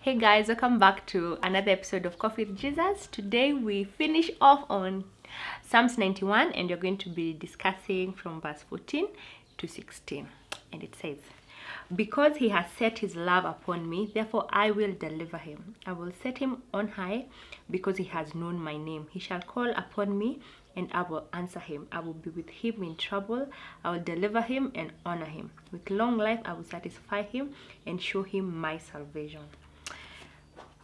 Hey guys, welcome back to another episode of Coffee with Jesus. Today we finish off on Psalms 91 and we're going to be discussing from verse 14 to 16. And it says, "Because he has set his love upon me, therefore I will deliver him. I will set him on high because he has known my name. He shall call upon me and I will answer him. I will be with him in trouble. I will deliver him and honor him. With long life I will satisfy him and show him my salvation."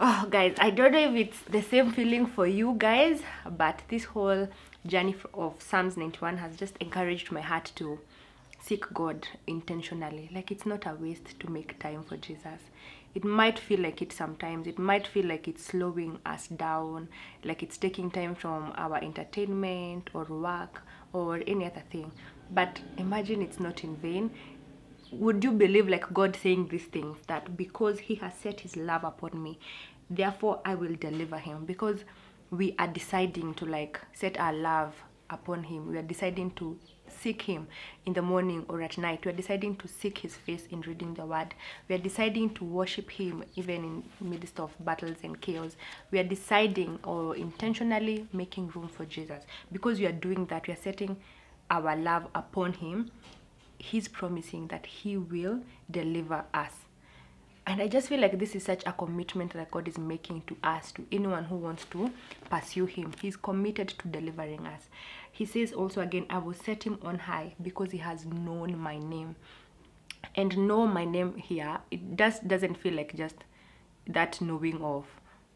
Oh, guys, I don't know if it's the same feeling for you guys, but this whole journey of Psalms 91 has just encouraged my heart to seek God intentionally. Like, it's not a waste to make time for Jesus. It might feel like it sometimes. It might feel like it's slowing us down, like it's taking time from our entertainment or work or any other thing. But imagine it's not in vain. Would you believe, like, God saying these things, that because he has set his love upon me, therefore I will deliver him? Because we are deciding to, like, set our love upon him. We are deciding to seek him in the morning or at night. We are deciding to seek his face in reading the word. We are deciding to worship him even in the midst of battles and chaos. We are deciding or intentionally making room for Jesus. Because we are doing that, we are setting our love upon him. He's promising that he will deliver us. And I just feel like this is such a commitment that God is making to us, to anyone who wants to pursue him. He's committed to delivering us. He says also again, I will set him on high because he has known my name. And know my name here, it doesn't feel like just that knowing of,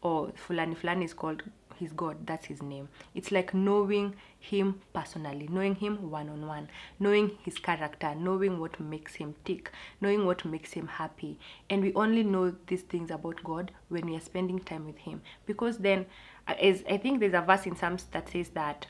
oh, Fulani is called his God, that's his name. It's like knowing him personally, knowing him one-on-one, knowing his character, knowing what makes him tick, knowing what makes him happy. And we only know these things about God when we are spending time with him. Because then, as I think there's a verse in Psalms that says that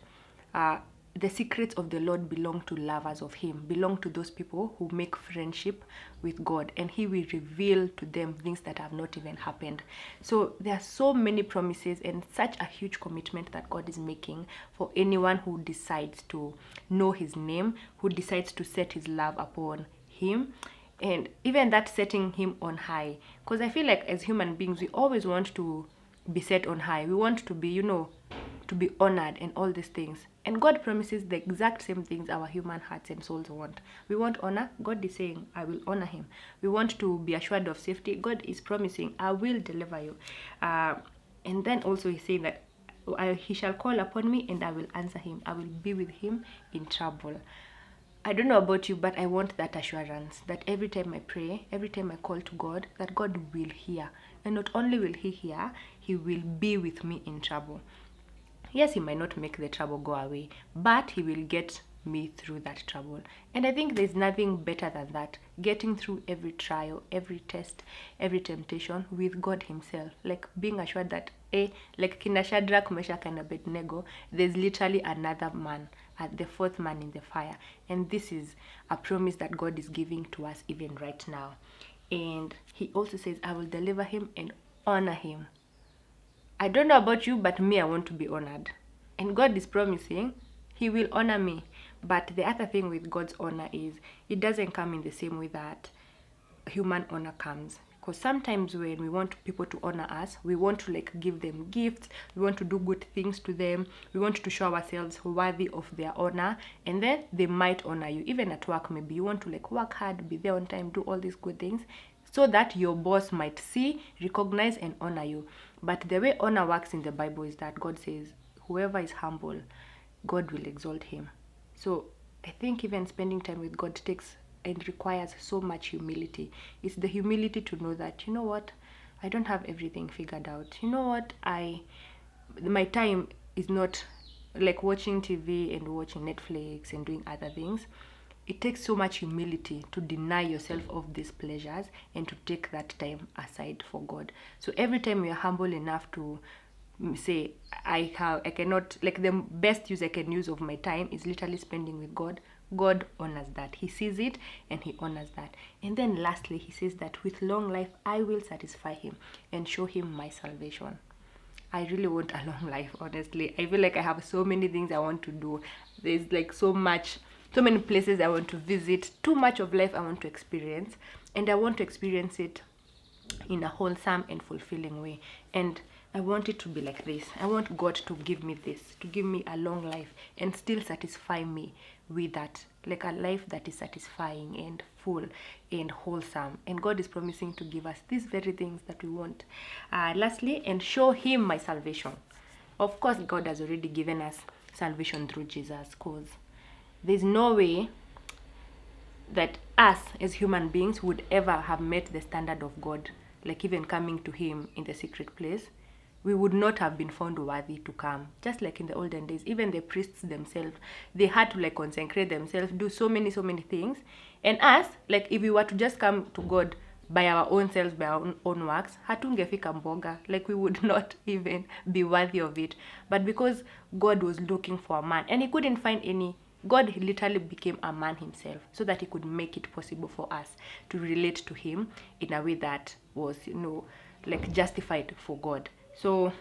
the secrets of the Lord belong to lovers of him, belong to those people who make friendship with God, and he will reveal to them things that have not even happened. So there are so many promises and such a huge commitment that God is making for anyone who decides to know his name, who decides to set his love upon him. And even that setting him on high, because I feel like as human beings we always want to be set on high. We want to be, to be honored and all these things. And God promises the exact same things our human hearts and souls want. We want honor. God is saying, I will honor him. We want to be assured of safety. God is promising, I will deliver you. And then also he's saying that he shall call upon me and I will answer him. I will be with him in trouble. I don't know about you, but I want that assurance that every time I pray, every time I call to God, that God will hear. And not only will he hear, he will be with me in trouble. Yes, he might not make the trouble go away, but he will get me through that trouble. And I think there's nothing better than that. Getting through every trial, every test, every temptation with God himself. Like being assured that, like Kina Shadrach, Meshach, and Abednego, there's literally another man, the fourth man in the fire. And this is a promise that God is giving to us even right now. And he also says, I will deliver him and honor him. I don't know about you, but me, I want to be honored. And God is promising he will honor me. But the other thing with God's honor is it doesn't come in the same way that human honor comes. Because sometimes when we want people to honor us, we want to like give them gifts, we want to do good things to them, we want to show ourselves worthy of their honor, and then they might honor you. Even at work, maybe you want to like work hard, be there on time, do all these good things, so that your boss might see, recognize, and honor you. But the way honor works in the Bible is that God says, whoever is humble, God will exalt him. So I think even spending time with God takes and requires so much humility. It's the humility to know that, you know what, I don't have everything figured out. You know what, my time is not like watching TV and watching Netflix and doing other things. It takes so much humility to deny yourself of these pleasures and to take that time aside for God. So every time you're humble enough to say, I cannot, like the best use I can use of my time is literally spending with God, God honors that. He sees it and he honors that. And then lastly, he says that with long life, I will satisfy him and show him my salvation. I really want a long life, honestly. I feel like I have so many things I want to do. There's like so many places I want to visit, too much of life I want to experience, and I want to experience it in a wholesome and fulfilling way. And I want it to be like this. I want God to give me this, to give me a long life and still satisfy me with that, like a life that is satisfying and full and wholesome. And God is promising to give us these very things that we want. Lastly, and show him my salvation. Of course, God has already given us salvation through Jesus, because there's no way that us as human beings would ever have met the standard of God, like even coming to him in the secret place. We would not have been found worthy to come. Just like in the olden days, even the priests themselves, they had to like consecrate themselves, do so many things. And us, like if we were to just come to God by our own selves, by our own works, hatungefika mboga, like we would not even be worthy of it. But because God was looking for a man and he couldn't find any, God literally became a man himself so that he could make it possible for us to relate to him in a way that was, like justified for God. So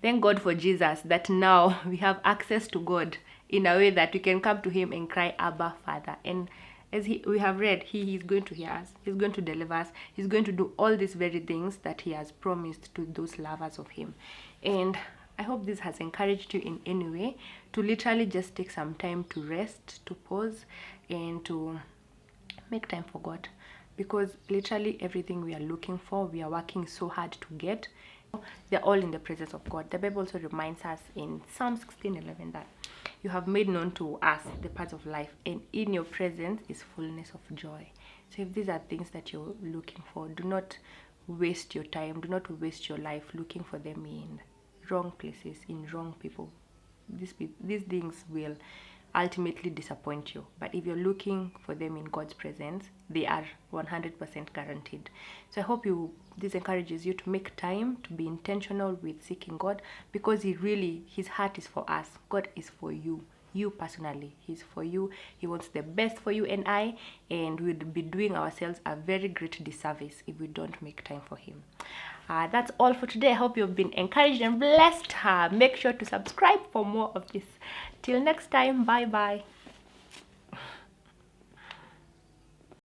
thank God for Jesus, that now we have access to God in a way that we can come to him and cry, Abba, Father. And as we have read, he is going to hear us. He's going to deliver us. He's going to do all these very things that he has promised to those lovers of him. And I hope this has encouraged you in any way to literally just take some time to rest, to pause, and to make time for God. Because literally everything we are looking for, we are working so hard to get, they're all in the presence of God. The Bible also reminds us in Psalm 16:11 that you have made known to us the paths of life, and in your presence is fullness of joy. So if these are things that you're looking for, do not waste your time, do not waste your life looking for them in wrong places, in wrong people. These things will ultimately disappoint you. But if you're looking for them in God's presence, they are 100% guaranteed. So I hope this encourages you to make time, to be intentional with seeking God, because his heart is for us. God is for you. You personally, he's for you. He wants the best for you and I, and we'd be doing ourselves a very great disservice if we don't make time for him. That's all for today. I hope you've been encouraged and blessed. Make sure to subscribe for more of this. Till next time, bye bye.